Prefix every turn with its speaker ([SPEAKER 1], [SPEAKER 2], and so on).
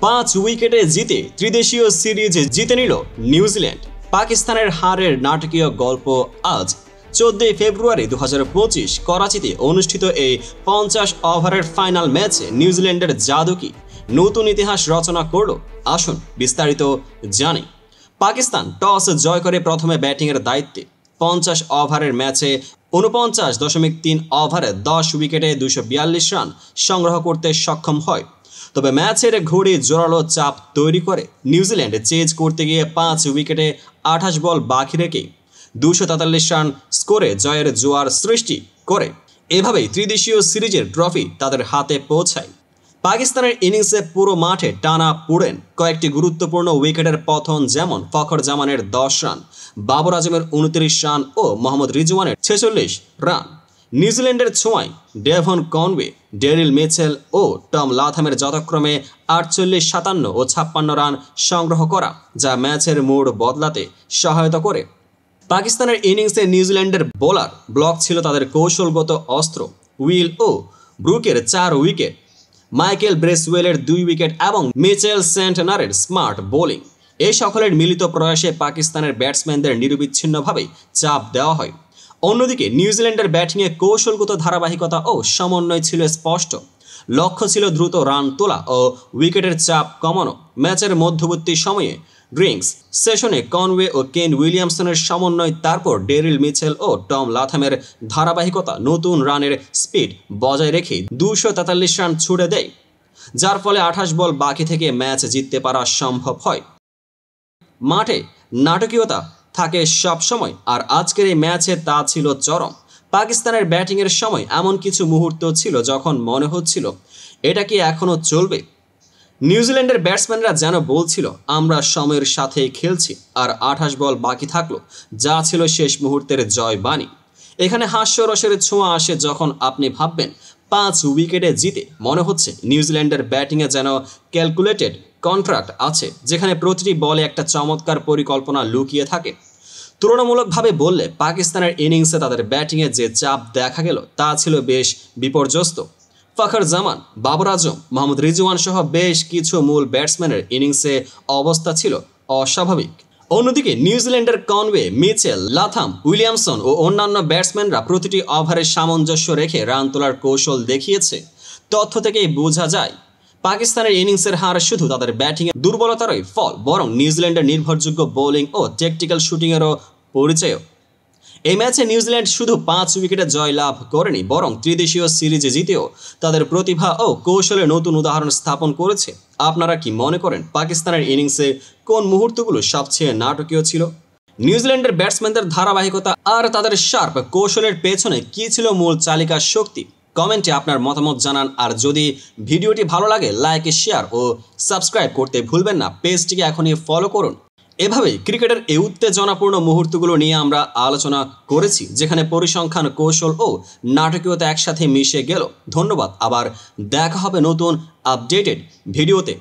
[SPEAKER 1] 5 উইকেটে জিতে ত্রিদেশীয় সিরিজ জিতে নিল নিউজিল্যান্ড। পাকিস্তানের হারের নাটকীয় গল্প আজ 14 ফেব্রুয়ারি 2025 করাচিতে অনুষ্ঠিত এই 50 ওভারের ফাইনাল ম্যাচে নিউজিল্যান্ডের জাদু কি নতুন ইতিহাস রচনা করল। আসুন বিস্তারিত জানি। পাকিস্তান টস জয় করে প্রথমে ব্যাটিংয়ের দায়িত্বে। 50 ওভারের ম্যাচে 49.3 ওভারে 10 উইকেটে 242 রান সংগ্রহ করতে সক্ষম হয়। তবে ম্যাচের ঘড়ি জোরালো চাপ তৈরি করে নিউজিল্যান্ড চেজ করতে গিয়ে 5 উইকেটে 28 বল বাকি রেখে 243 রান স্কোরে জয়ের জোয়ার সৃষ্টি করে। এভাবেই ত্রিদেশীয় সিরিজের ট্রফি তাদের হাতে পৌঁছায়। পাকিস্তানের ইনিংসে পুরো মাঠে টানা পুড়েন কয়েকটি গুরুত্বপূর্ণ উইকেটের পতন, যেমন ফখর জামানের 10 রান, বাবর আজমের 29 রান ও মোহাম্মদ রিজওয়ানের 46 রান। নিউজিল্যান্ডের ছোঁয়ায় ডেভন কনওয়ে, ডেরিল মিচেল ও টম লাথামের যথাক্রমে 48, 57 ও 56 রান সংগ্রহ করা, যা ম্যাচের মোড় বদলাতে সহায়তা করে। পাকিস্তানের ইনিংসে নিউজিল্যান্ডের বোলার ব্লক ছিল তাদের কৌশলগত অস্ত্র। উইল ও ব্রুকের 4 উইকেট, মাইকেল ব্রেসওয়েলের 2 উইকেট এবং মিচেল সেন্টনারের স্মার্ট বোলিং, এই সকলের মিলিত প্রয়াসে পাকিস্তানের ব্যাটসম্যানদের নিরবিচ্ছিন্নভাবে চাপ দেওয়া হয়। অন্যদিকে নিউজিল্যান্ডের ব্যাটিংয়ে কৌশলগত ধারাবাহিকতা ও সমন্বয় ছিল স্পষ্ট। লক্ষ্য ছিল দ্রুত রান তোলা ও উইকেটের চাপ কমানো। ম্যাচের মধ্যবর্তী সময়ে ড্রিঙ্কস সেশনে কনওয়ে ও কেন উইলিয়ামসনের সমন্বয়, তারপর ডেরিল মিচেল ও টম লাথামের ধারাবাহিকতা নতুন রানের স্পিড বজায় রেখে 243 রান ছুড়ে দেয়, যার ফলে 28 বল বাকি থেকে ম্যাচ জিততে পারা সম্ভব হয়। মাঠে নাটকীয়তা থাকে সবসময়, আর আজকের এই ম্যাচে তা ছিল চরম। পাকিস্তানের ব্যাটিংয়ের সময় এমন কিছু মুহূর্ত ছিল যখন মনে হচ্ছিল এটা কি এখনও চলবে। নিউজিল্যান্ডের ব্যাটসম্যানরা যেন বলছিল আমরা সময়ের সাথে খেলছি, আর 28 বল বাকি থাকলো, যা ছিল শেষ মুহূর্তের জয় বাণী। এখানে হাস্যরসের ছোঁয়া আসে যখন আপনি ভাববেন 5 উইকেটে জিতে মনে হচ্ছে নিউজিল্যান্ডের ব্যাটিংয়ে যেন ক্যালকুলেটেড কন্ট্রাক্ট আছে, যেখানে প্রতিটি বলে একটা চমৎকার পরিকল্পনা লুকিয়ে থাকে। তুলনামূলকভাবে বললে পাকিস্তানের ইনিংসে তাদের ব্যাটিংয়ে যে চাপ দেখা গেল তা ছিল বেশ বিপর্যস্ত। ফখর জামান, বাবর আজম, মোহাম্মদ রিজওয়ান সহ বেশ কিছু মূল ব্যাটসম্যানের ইনিংসে অবস্থা ছিল অস্বাভাবিক। অন্যদিকে নিউজিল্যান্ডের কনওয়ে, মিচেল, লাথাম, উইলিয়ামসন ও অন্যান্য ব্যাটসম্যানরা প্রতিটি ওভারে সামঞ্জস্য রেখে রান তোলার কৌশল দেখিয়েছে। তথ্য থেকেই বোঝা যায় পাকিস্তানের ইনিংসের হার শুধু তাদের ব্যাটিংয়ের দুর্বলতারই ফল, বরং নিউজিল্যান্ডের নির্ভরযোগ্য বোলিং ও ট্যাকটিক্যাল শুটিংয়েরও পরিচয়। এই ম্যাচে নিউজিল্যান্ড শুধু 5 উইকেটে জয় লাভ করেনি, বরং ত্রিদেশীয় সিরিজে জিতেও তাদের প্রতিভা ও কৌশলের নতুন উদাহরণ স্থাপন করেছে। আপনারা কি মনে করেন পাকিস্তানের ইনিংসে কোন মুহূর্তগুলো সবচেয়ে নাটকীয় ছিল? নিউজিল্যান্ডের ব্যাটসম্যানদের ধারাবাহিকতা আর তাদের শার্প কৌশলের পেছনে কী ছিল মূল চালিকা শক্তি? কমেন্টে আপনার মতামত জানান। আর যদি ভিডিওটি ভালো লাগে লাইক, শেয়ার ও সাবস্ক্রাইব করতে ভুলবেন না। পেজটিকে এখনই ফলো করুন। এভাবেই ক্রিকেটের এই উত্তেজনাপূর্ণ মুহূর্তগুলো নিয়ে আমরা আলোচনা করেছি, যেখানে পরিসংখ্যান, কৌশল ও নাটকীয়তা একসাথে মিশে গেল। ধন্যবাদ। আবার দেখা হবে নতুন আপডেটেড ভিডিওতে।